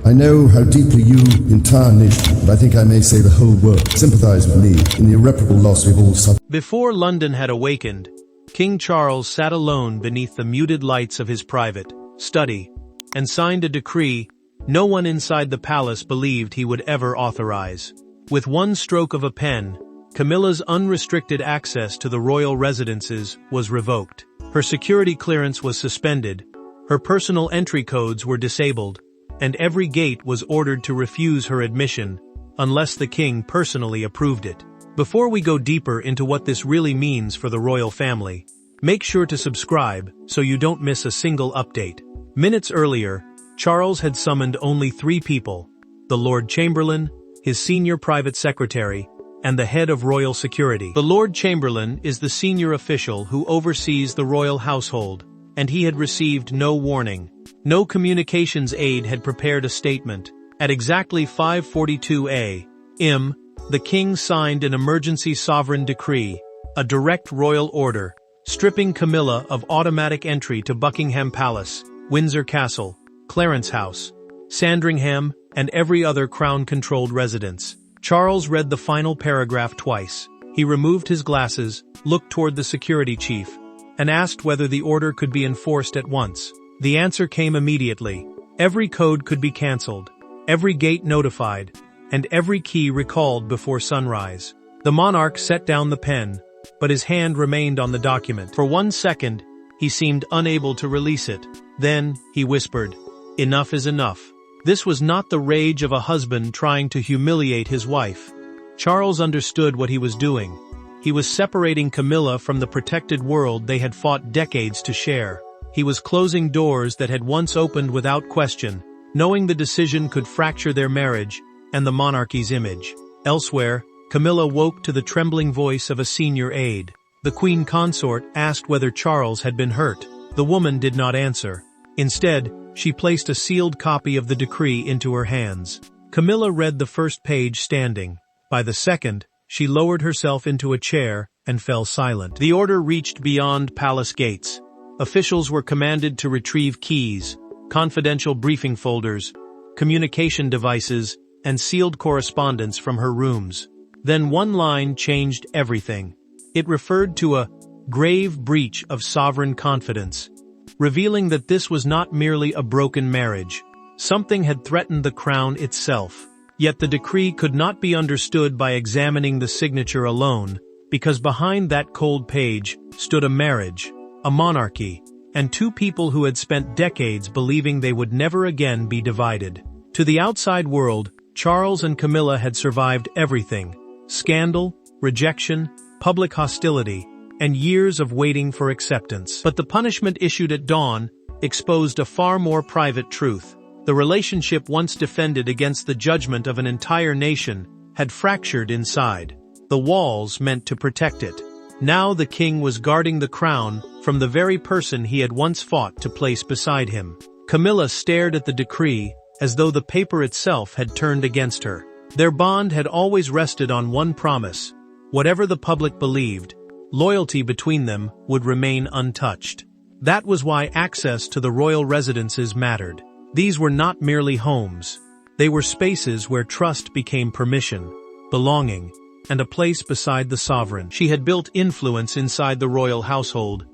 I know how deeply you, the entire nation, and I think I may say the whole world, sympathize with me in the irreparable loss we've all suffered. Before London had awakened, King Charles sat alone beneath the muted lights of his private study and signed a decree no one inside the palace believed he would ever authorize. With one stroke of a pen, Camilla's unrestricted access to the royal residences was revoked. Her security clearance was suspended, her personal entry codes were disabled, and every gate was ordered to refuse her admission unless the king personally approved it. Before we go deeper into what this really means for the royal family, make sure to subscribe so you don't miss a single update. Minutes earlier, Charles had summoned only 3 people: the Lord Chamberlain, his senior private secretary, and the head of royal security. The Lord Chamberlain is the senior official who oversees the royal household, and he had received no warning. No communications aide had prepared a statement. At exactly 5:42 a.m., the king signed an emergency sovereign decree, a direct royal order, stripping Camilla of automatic entry to Buckingham Palace, Windsor Castle, Clarence House, Sandringham, and every other crown-controlled residence. Charles read the final paragraph twice. He removed his glasses, looked toward the security chief, and asked whether the order could be enforced at once. The answer came immediately. Every code could be cancelled, every gate notified, and every key recalled before sunrise. The monarch set down the pen, but his hand remained on the document. For 1 second, he seemed unable to release it. Then, he whispered, "Enough is enough." This was not the rage of a husband trying to humiliate his wife. Charles understood what he was doing. He was separating Camilla from the protected world they had fought decades to share. He was closing doors that had once opened without question, knowing the decision could fracture their marriage and the monarchy's image. Elsewhere, Camilla woke to the trembling voice of a senior aide. The queen consort asked whether Charles had been hurt. The woman did not answer. Instead, she placed a sealed copy of the decree into her hands. Camilla read the first page standing. By the second, she lowered herself into a chair and fell silent. The order reached beyond palace gates. Officials were commanded to retrieve keys, confidential briefing folders, communication devices, and sealed correspondence from her rooms. Then one line changed everything. It referred to a grave breach of sovereign confidence, revealing that this was not merely a broken marriage. Something had threatened the crown itself. Yet the decree could not be understood by examining the signature alone, because behind that cold page stood a marriage, a monarchy, and 2 people who had spent decades believing they would never again be divided. To the outside world, Charles and Camilla had survived everything: scandal, rejection, public hostility, and years of waiting for acceptance. But the punishment issued at dawn exposed a far more private truth. The relationship once defended against the judgment of an entire nation had fractured inside. The walls meant to protect it. Now the king was guarding the crown from the very person he had once fought to place beside him. Camilla stared at the decree as though the paper itself had turned against her. Their bond had always rested on one promise: whatever the public believed, loyalty between them would remain untouched. That was why access to the royal residences mattered. These were not merely homes. They were spaces where trust became permission, belonging, and a place beside the sovereign. She had built influence inside the royal household,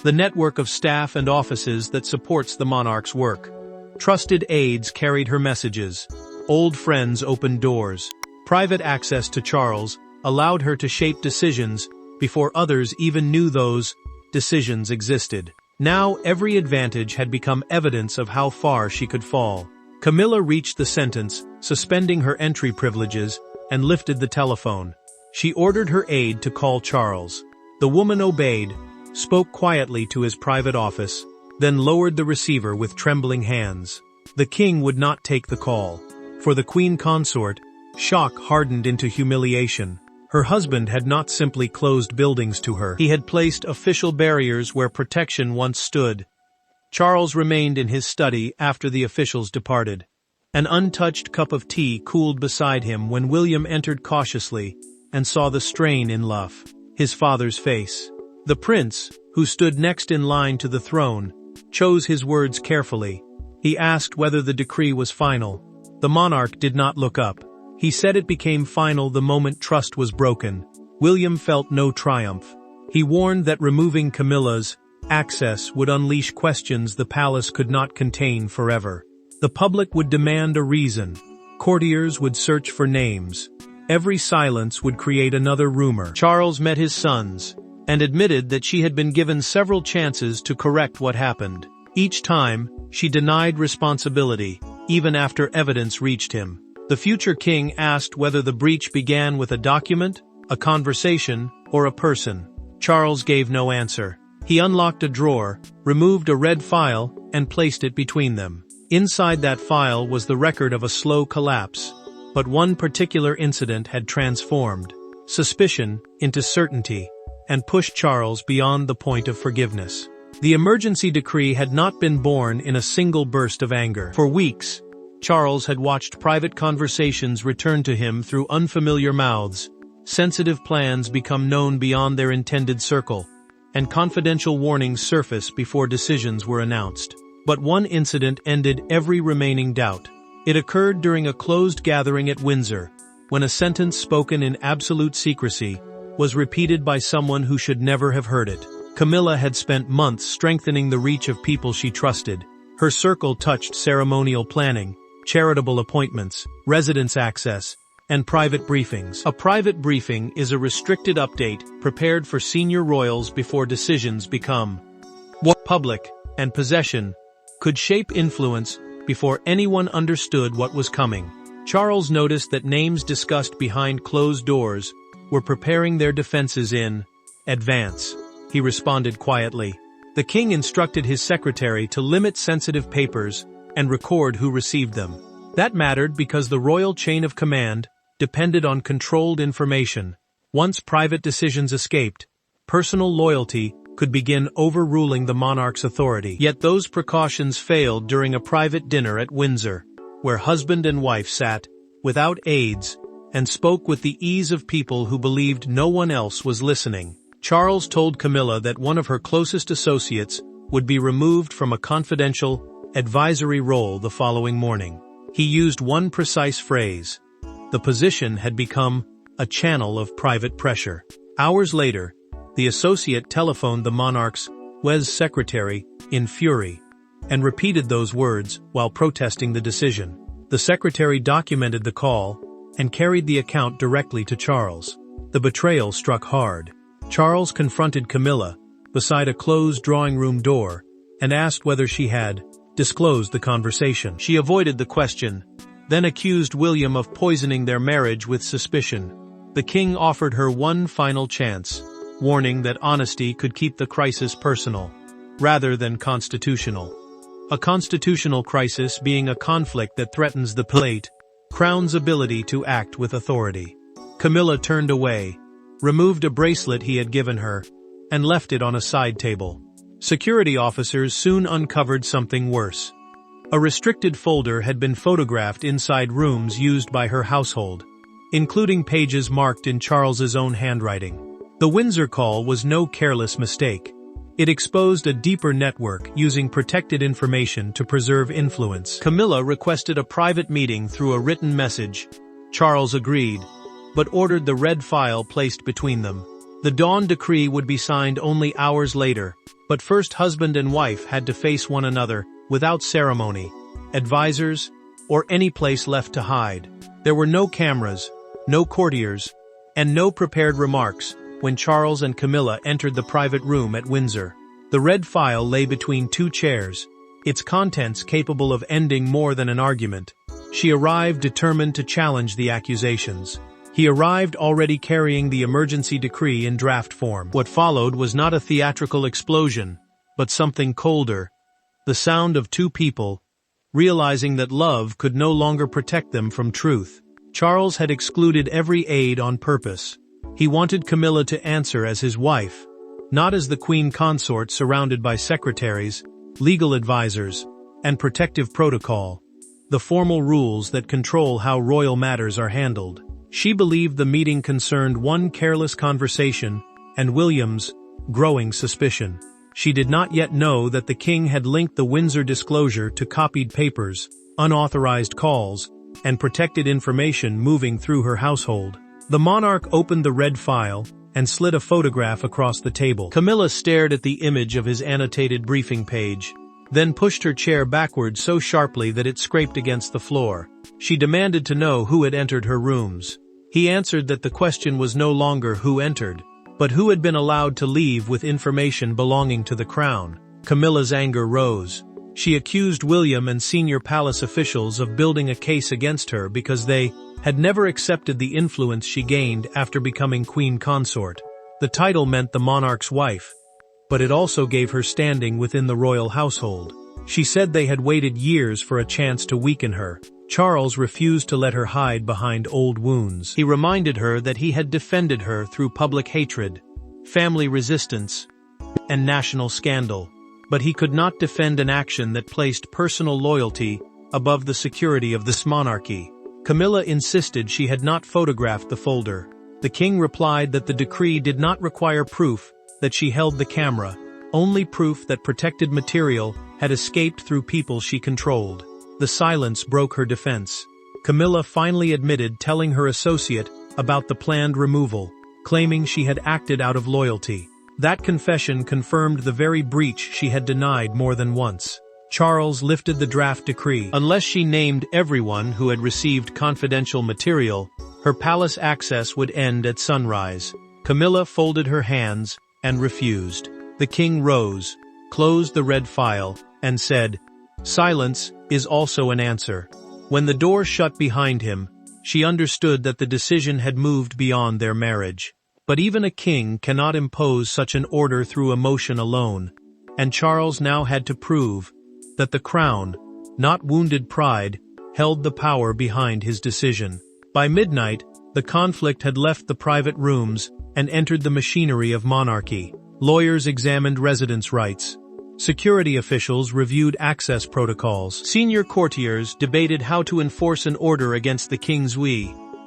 the network of staff and offices that supports the monarch's work. Trusted aides carried her messages. Old friends opened doors. Private access to Charles allowed her to shape decisions before others even knew those decisions existed. Now every advantage had become evidence of how far she could fall. Camilla reached the sentence, suspending her entry privileges, and lifted the telephone. She ordered her aide to call Charles. The woman obeyed, spoke quietly to his private office, then lowered the receiver with trembling hands. The king would not take the call. For the queen consort, shock hardened into humiliation. Her husband had not simply closed buildings to her. He had placed official barriers where protection once stood. Charles remained in his study after the officials departed. An untouched cup of tea cooled beside him when William entered cautiously and saw the strain in his father's face. The prince, who stood next in line to the throne, chose his words carefully. He asked whether the decree was final, The monarch did not look up. He said it became final the moment trust was broken. William felt no triumph. He warned that removing Camilla's access would unleash questions the palace could not contain forever. The public would demand a reason. Courtiers would search for names. Every silence would create another rumor. Charles met his sons and admitted that she had been given several chances to correct what happened. Each time, she denied responsibility, even after evidence reached him. The future king asked whether the breach began with a document, a conversation, or a person. Charles gave no answer. He unlocked a drawer, removed a red file, and placed it between them. Inside that file was the record of a slow collapse, but one particular incident had transformed suspicion into certainty and pushed Charles beyond the point of forgiveness. The emergency decree had not been born in a single burst of anger. For weeks, Charles had watched private conversations return to him through unfamiliar mouths, sensitive plans become known beyond their intended circle, and confidential warnings surface before decisions were announced. But one incident ended every remaining doubt. It occurred during a closed gathering at Windsor, when a sentence spoken in absolute secrecy was repeated by someone who should never have heard it. Camilla had spent months strengthening the reach of people she trusted. Her circle touched ceremonial planning, charitable appointments, residence access, and private briefings. A private briefing is a restricted update prepared for senior royals before decisions become public, and possession could shape influence before anyone understood what was coming. Charles noticed that names discussed behind closed doors were preparing their defenses in advance. He responded quietly. The king instructed his secretary to limit sensitive papers and record who received them. That mattered because the royal chain of command depended on controlled information. Once private decisions escaped, personal loyalty could begin overruling the monarch's authority. Yet those precautions failed during a private dinner at Windsor, where husband and wife sat, without aides, and spoke with the ease of people who believed no one else was listening. Charles told Camilla that one of her closest associates would be removed from a confidential, advisory role the following morning. He used one precise phrase. The position had become a channel of private pressure. Hours later, the associate telephoned the monarch's secretary in fury and repeated those words while protesting the decision. The secretary documented the call and carried the account directly to Charles. The betrayal struck hard. Charles confronted Camilla beside a closed drawing room door and asked whether she had disclosed the conversation. She avoided the question, then accused William of poisoning their marriage with suspicion. The king offered her one final chance, warning that honesty could keep the crisis personal, rather than constitutional. A constitutional crisis being a conflict that threatens the Crown's ability to act with authority. Camilla turned away, removed a bracelet he had given her, and left it on a side table. Security officers soon uncovered something worse. A restricted folder had been photographed inside rooms used by her household, including pages marked in Charles's own handwriting. The Windsor call was no careless mistake. It exposed a deeper network using protected information to preserve influence. Camilla requested a private meeting through a written message. Charles agreed, but ordered the red file placed between them. The Dawn Decree would be signed only hours later, but first husband and wife had to face one another without ceremony, advisors, or any place left to hide. There were no cameras, no courtiers, and no prepared remarks when Charles and Camilla entered the private room at Windsor. The red file lay between two chairs, its contents capable of ending more than an argument. She arrived determined to challenge the accusations. He arrived already carrying the emergency decree in draft form. What followed was not a theatrical explosion, but something colder. The sound of two people, realizing that love could no longer protect them from truth. Charles had excluded every aide on purpose. He wanted Camilla to answer as his wife, not as the queen consort surrounded by secretaries, legal advisors, and protective protocol, the formal rules that control how royal matters are handled. She believed the meeting concerned one careless conversation and William's growing suspicion. She did not yet know that the king had linked the Windsor disclosure to copied papers, unauthorized calls, and protected information moving through her household. The monarch opened the red file and slid a photograph across the table. Camilla stared at the image of his annotated briefing page, then pushed her chair backward so sharply that it scraped against the floor. She demanded to know who had entered her rooms. He answered that the question was no longer who entered, but who had been allowed to leave with information belonging to the crown. Camilla's anger rose. She accused William and senior palace officials of building a case against her because they had never accepted the influence she gained after becoming queen consort. The title meant the monarch's wife, but it also gave her standing within the royal household. She said they had waited years for a chance to weaken her. Charles refused to let her hide behind old wounds. He reminded her that he had defended her through public hatred, family resistance, and national scandal. But he could not defend an action that placed personal loyalty above the security of this monarchy. Camilla insisted she had not photographed the folder. The king replied that the decree did not require proof that she held the camera, only proof that protected material had escaped through people she controlled. The silence broke her defense. Camilla finally admitted telling her associate about the planned removal, claiming she had acted out of loyalty. That confession confirmed the very breach she had denied more than once. Charles lifted the draft decree. Unless she named everyone who had received confidential material, her palace access would end at sunrise. Camilla folded her hands and refused. The king rose, closed the red file, and said, "Silence is also an answer." When the door shut behind him, she understood that the decision had moved beyond their marriage. But even a king cannot impose such an order through emotion alone, and Charles now had to prove that the crown, not wounded pride, held the power behind his decision. By midnight, the conflict had left the private rooms and entered the machinery of monarchy. Lawyers examined residence rights. Security officials reviewed access protocols. Senior courtiers debated how to enforce an order against the king's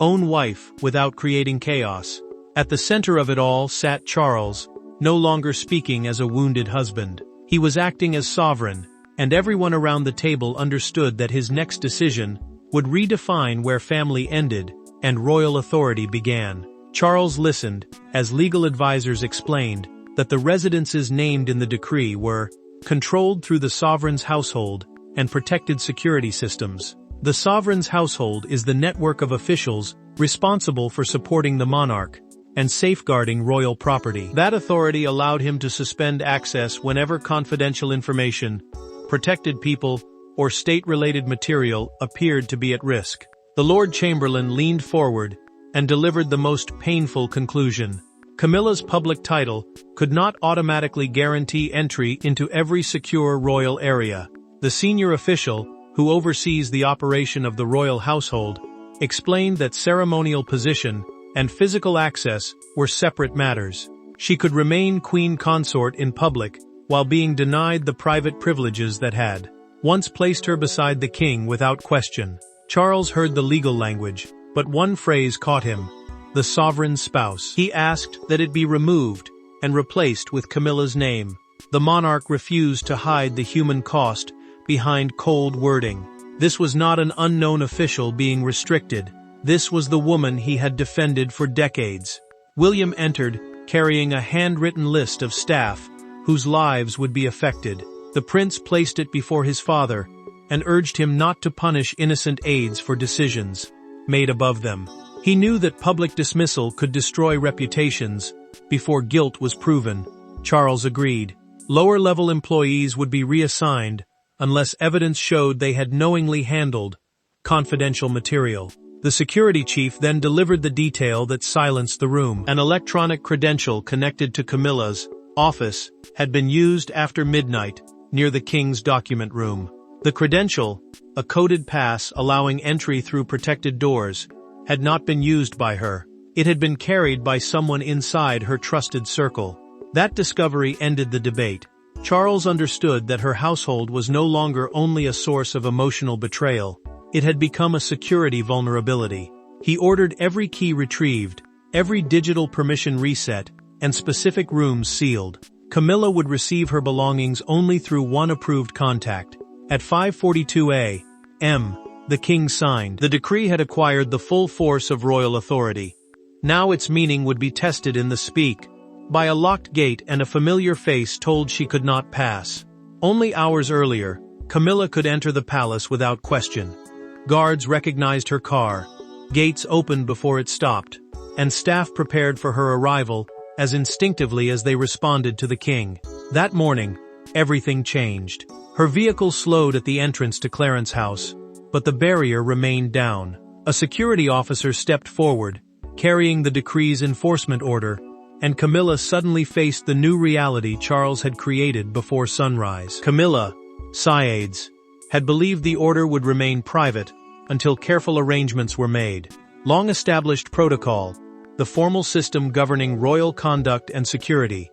own wife without creating chaos. At the center of it all sat Charles, no longer speaking as a wounded husband. He was acting as sovereign, and everyone around the table understood that his next decision would redefine where family ended and royal authority began. Charles listened, as legal advisors explained that the residences named in the decree were controlled through the sovereign's household and protected security systems. The sovereign's household is the network of officials responsible for supporting the monarch and safeguarding royal property. That authority allowed him to suspend access whenever confidential information, protected people, or state-related material appeared to be at risk. The Lord Chamberlain leaned forward and delivered the most painful conclusion. Camilla's public title could not automatically guarantee entry into every secure royal area. The senior official, who oversees the operation of the royal household, explained that ceremonial position and physical access were separate matters. She could remain queen consort in public while being denied the private privileges that had once placed her beside the king without question. Charles heard the legal language, but one phrase caught him: the sovereign's spouse. He asked that it be removed and replaced with Camilla's name. The monarch refused to hide the human cost behind cold wording. This was not an unknown official being restricted. This was the woman he had defended for decades. William entered, carrying a handwritten list of staff whose lives would be affected. The prince placed it before his father and urged him not to punish innocent aides for decisions made above them. He knew that public dismissal could destroy reputations before guilt was proven. Charles agreed. Lower-level employees would be reassigned unless evidence showed they had knowingly handled confidential material. The security chief then delivered the detail that silenced the room. An electronic credential connected to Camilla's office had been used after midnight near the king's document room. The credential, a coded pass allowing entry through protected doors, had not been used by her. It had been carried by someone inside her trusted circle. That discovery ended the debate. Charles understood that her household was no longer only a source of emotional betrayal. It had become a security vulnerability. He ordered every key retrieved, every digital permission reset, and specific rooms sealed. Camilla would receive her belongings only through one approved contact. At 5:42 a.m., The king signed. The decree had acquired the full force of royal authority. Now its meaning would be tested in the speak. By a locked gate and a familiar face told she could not pass. Only hours earlier, Camilla could enter the palace without question. Guards recognized her car, gates opened before it stopped, and staff prepared for her arrival as instinctively as they responded to the king. That morning, everything changed. Her vehicle slowed at the entrance to Clarence House, but the barrier remained down. A security officer stepped forward, carrying the decree's enforcement order, and Camilla suddenly faced the new reality Charles had created before sunrise. Camilla, Syades, had believed the order would remain private until careful arrangements were made. Long-established protocol, the formal system governing royal conduct and security,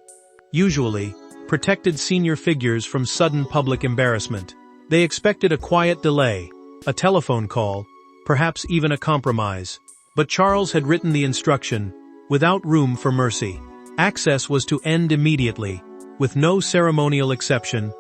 usually protected senior figures from sudden public embarrassment. They expected a quiet delay, a telephone call, perhaps even a compromise. But Charles had written the instruction, without room for mercy. Access was to end immediately, with no ceremonial exception,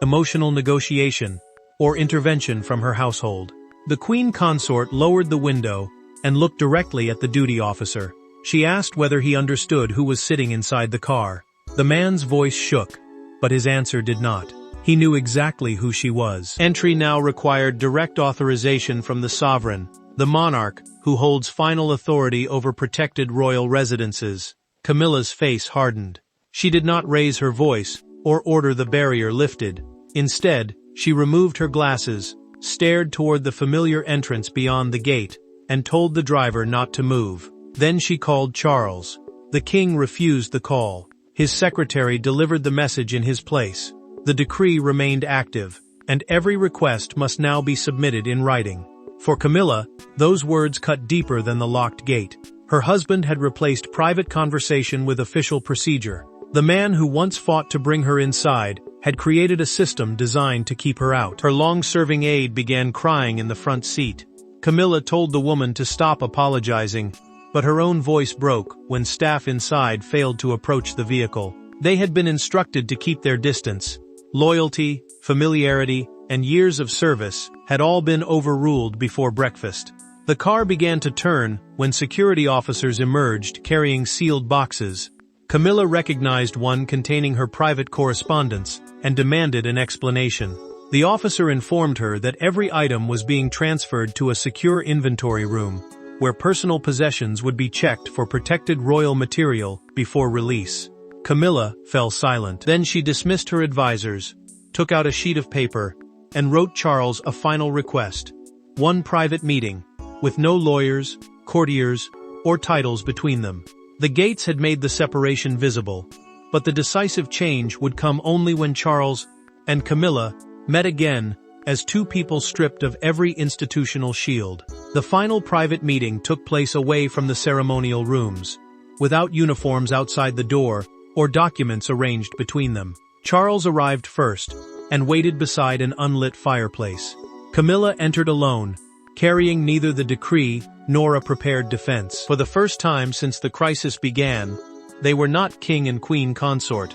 emotional negotiation, or intervention from her household. The queen consort lowered the window and looked directly at the duty officer. She asked whether he understood who was sitting inside the car. The man's voice shook, but his answer did not. He knew exactly who she was. Entry now required direct authorization from the sovereign, the monarch, who holds final authority over protected royal residences. Camilla's face hardened. She did not raise her voice or order the barrier lifted. Instead, she removed her glasses, stared toward the familiar entrance beyond the gate, and told the driver not to move. Then she called Charles. The king refused the call. His secretary delivered the message in his place. The decree remained active, and every request must now be submitted in writing. For Camilla, those words cut deeper than the locked gate. Her husband had replaced private conversation with official procedure. The man who once fought to bring her inside had created a system designed to keep her out. Her long-serving aide began crying in the front seat. Camilla told the woman to stop apologizing, but her own voice broke when staff inside failed to approach the vehicle. They had been instructed to keep their distance. Loyalty, familiarity, and years of service had all been overruled before breakfast. The car began to turn when security officers emerged carrying sealed boxes. Camilla recognized one containing her private correspondence and demanded an explanation. The officer informed her that every item was being transferred to a secure inventory room, where personal possessions would be checked for protected royal material before release. Camilla fell silent. Then she dismissed her advisors, took out a sheet of paper, and wrote Charles a final request. One private meeting, with no lawyers, courtiers, or titles between them. The gates had made the separation visible, but the decisive change would come only when Charles and Camilla met again as two people stripped of every institutional shield. The final private meeting took place away from the ceremonial rooms, without uniforms outside the door or documents arranged between them. Charles arrived first and waited beside an unlit fireplace. Camilla entered alone, carrying neither the decree nor a prepared defense. For the first time since the crisis began, they were not king and queen consort,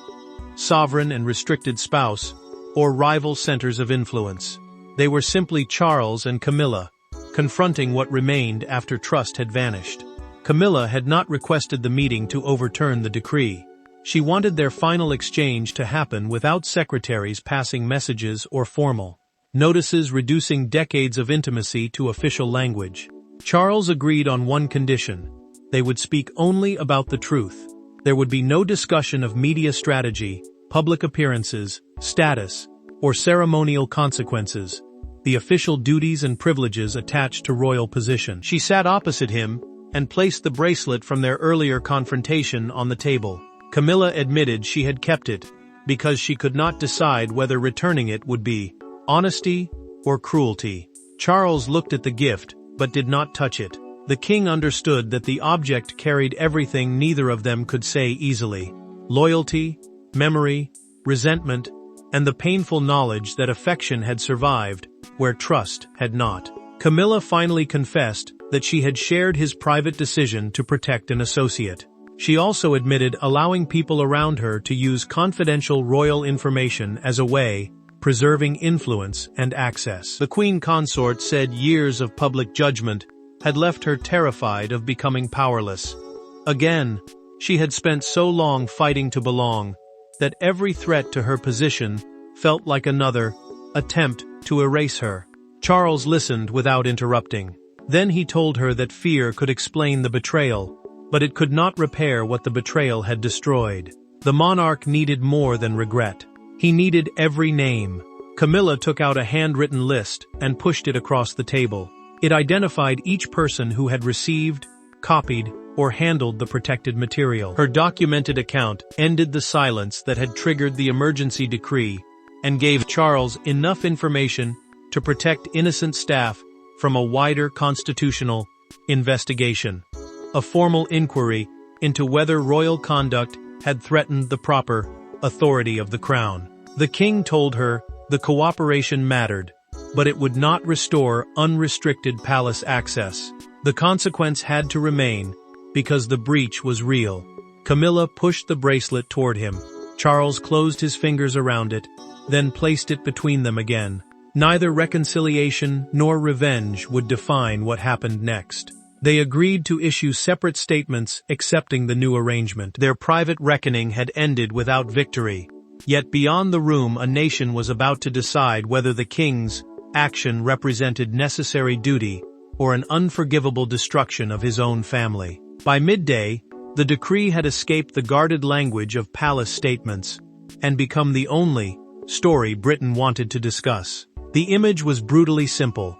sovereign and restricted spouse, or rival centers of influence. They were simply Charles and Camilla, confronting what remained after trust had vanished. Camilla had not requested the meeting to overturn the decree. She wanted their final exchange to happen without secretaries passing messages or formal notices reducing decades of intimacy to official language. Charles agreed on one condition: they would speak only about the truth. There would be no discussion of media strategy, public appearances, status, or ceremonial consequences, the official duties and privileges attached to royal position. She sat opposite him and placed the bracelet from their earlier confrontation on the table. Camilla admitted she had kept it because she could not decide whether returning it would be honesty or cruelty. Charles looked at the gift but did not touch it. The king understood that the object carried everything neither of them could say easily: loyalty, memory, resentment, and the painful knowledge that affection had survived where trust had not. Camilla finally confessed that she had shared his private decision to protect an associate. She also admitted allowing people around her to use confidential royal information as a way preserving influence and access. The queen consort said years of public judgment had left her terrified of becoming powerless. Again, she had spent so long fighting to belong that every threat to her position felt like another attempt to erase her. Charles listened without interrupting. Then he told her that fear could explain the betrayal, but it could not repair what the betrayal had destroyed. The monarch needed more than regret. He needed every name. Camilla took out a handwritten list and pushed it across the table. It identified each person who had received, copied, or handled the protected material. Her documented account ended the silence that had triggered the emergency decree and gave Charles enough information to protect innocent staff from a wider constitutional investigation. A formal inquiry into whether royal conduct had threatened the proper authority of the crown. The king told her the cooperation mattered, but it would not restore unrestricted palace access. The consequence had to remain because the breach was real. Camilla pushed the bracelet toward him. Charles closed his fingers around it, then placed it between them again. Neither reconciliation nor revenge would define what happened next. They agreed to issue separate statements accepting the new arrangement. Their private reckoning had ended without victory. Yet beyond the room, a nation was about to decide whether the king's action represented necessary duty or an unforgivable destruction of his own family. By midday, the decree had escaped the guarded language of palace statements and become the only story Britain wanted to discuss. The image was brutally simple.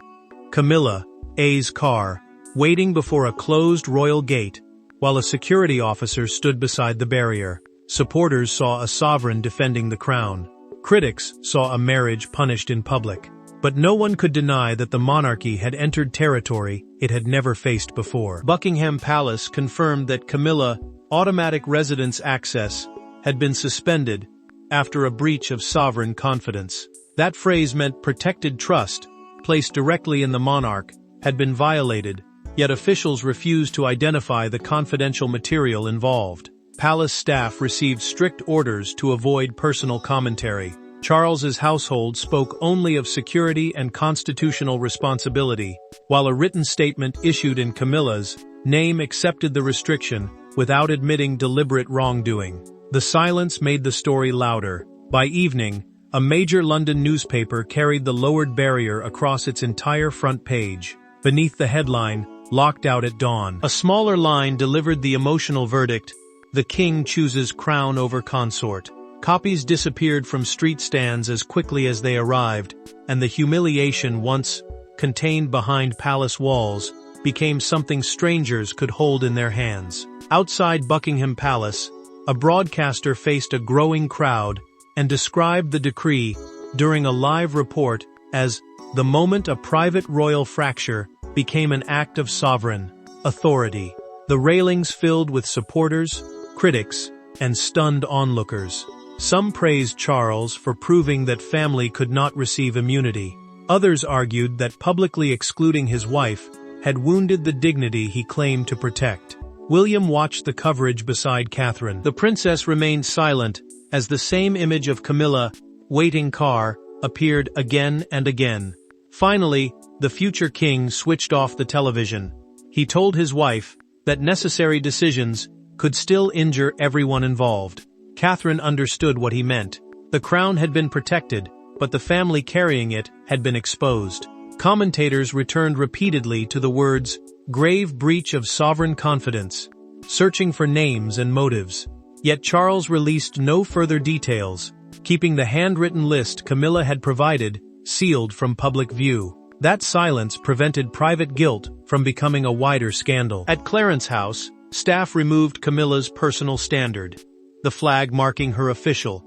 Camilla, A's car, waiting before a closed royal gate, while a security officer stood beside the barrier. Supporters saw a sovereign defending the crown. Critics saw a marriage punished in public. But no one could deny that the monarchy had entered territory it had never faced before. Buckingham Palace confirmed that Camilla automatic residence access had been suspended after a breach of sovereign confidence. That phrase meant protected trust, placed directly in the monarch, had been violated, yet officials refused to identify the confidential material involved. Palace staff received strict orders to avoid personal commentary. Charles's household spoke only of security and constitutional responsibility, while a written statement issued in Camilla's name accepted the restriction without admitting deliberate wrongdoing. The silence made the story louder. By evening, a major London newspaper carried the lowered barrier across its entire front page. Beneath the headline, "Locked Out at Dawn," a smaller line delivered the emotional verdict, "The King chooses crown over consort." Copies disappeared from street stands as quickly as they arrived, and the humiliation once contained behind palace walls became something strangers could hold in their hands. Outside Buckingham Palace, a broadcaster faced a growing crowd and described the decree during a live report as the moment a private royal fracture became an act of sovereign authority. The railings filled with supporters, critics, and stunned onlookers. Some praised Charles for proving that family could not receive immunity. Others argued that publicly excluding his wife had wounded the dignity he claimed to protect. William watched the coverage beside Catherine. The princess remained silent as the same image of Camilla, waiting car, appeared again and again. Finally, the future king switched off the television. He told his wife that necessary decisions could still injure everyone involved. Catherine understood what he meant. The crown had been protected, but the family carrying it had been exposed. Commentators returned repeatedly to the words, "grave breach of sovereign confidence," searching for names and motives. Yet Charles released no further details, keeping the handwritten list Camilla had provided sealed from public view. That silence prevented private guilt from becoming a wider scandal. At Clarence House, staff removed Camilla's personal standard, the flag marking her official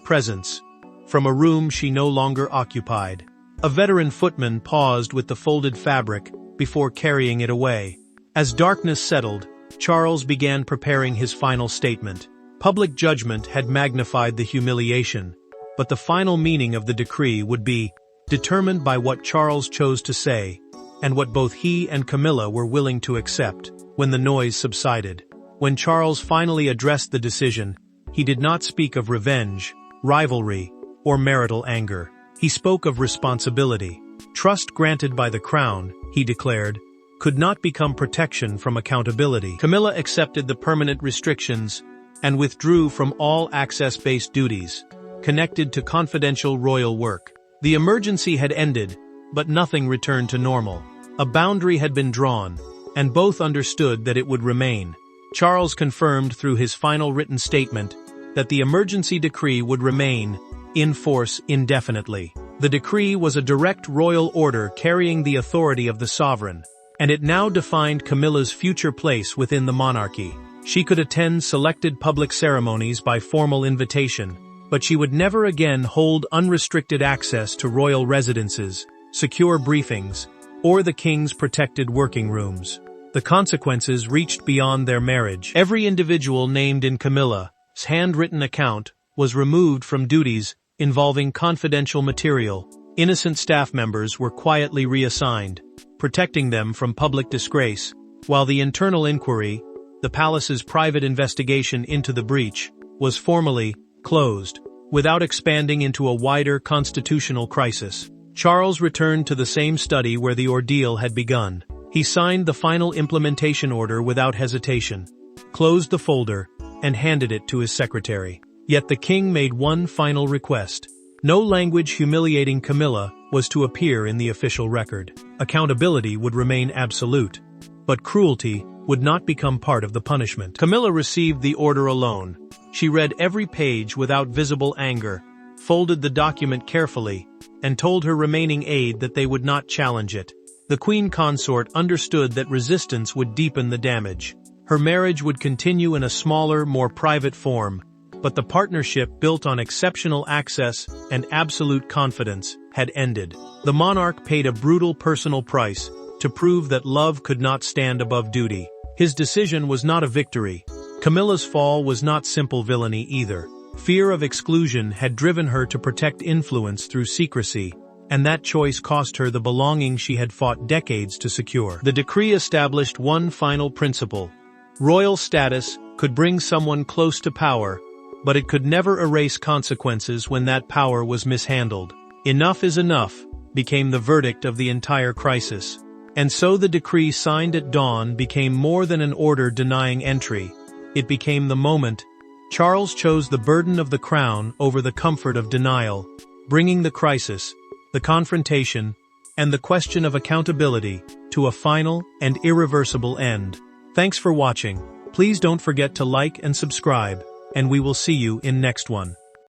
presence, from a room she no longer occupied. A veteran footman paused with the folded fabric before carrying it away. As darkness settled, Charles began preparing his final statement. Public judgment had magnified the humiliation, but the final meaning of the decree would be determined by what Charles chose to say, and what both he and Camilla were willing to accept. When the noise subsided, when Charles finally addressed the decision, he did not speak of revenge, rivalry, or marital anger. He spoke of responsibility. Trust granted by the crown, he declared, could not become protection from accountability. Camilla accepted the permanent restrictions and withdrew from all access-based duties connected to confidential royal work. The emergency had ended, but nothing returned to normal. A boundary had been drawn, and both understood that it would remain. Charles confirmed through his final written statement that the emergency decree would remain in force indefinitely. The decree was a direct royal order carrying the authority of the sovereign, and it now defined Camilla's future place within the monarchy. She could attend selected public ceremonies by formal invitation, but she would never again hold unrestricted access to royal residences, secure briefings, or the king's protected working rooms. The consequences reached beyond their marriage. Every individual named in Camilla's handwritten account was removed from duties involving confidential material. Innocent staff members were quietly reassigned, protecting them from public disgrace, while the internal inquiry, the palace's private investigation into the breach, was formally closed, without expanding into a wider constitutional crisis. Charles returned to the same study where the ordeal had begun. He signed the final implementation order without hesitation, closed the folder, and handed it to his secretary. Yet the king made one final request. No language humiliating Camilla was to appear in the official record. Accountability would remain absolute, but cruelty would not become part of the punishment. Camilla received the order alone. She read every page without visible anger, folded the document carefully, and told her remaining aide that they would not challenge it. The queen consort understood that resistance would deepen the damage. Her marriage would continue in a smaller, more private form, but the partnership built on exceptional access and absolute confidence had ended. The monarch paid a brutal personal price to prove that love could not stand above duty. His decision was not a victory. Camilla's fall was not simple villainy either. Fear of exclusion had driven her to protect influence through secrecy, and that choice cost her the belonging she had fought decades to secure. The decree established one final principle. Royal status could bring someone close to power, but it could never erase consequences when that power was mishandled. Enough is enough became the verdict of the entire crisis. And so the decree signed at dawn became more than an order denying entry. It became the moment. Charles chose the burden of the crown over the comfort of denial, bringing the crisis, the confrontation, and the question of accountability to a final and irreversible end. Thanks for watching. Please don't forget to like and subscribe, and we will see you in next one.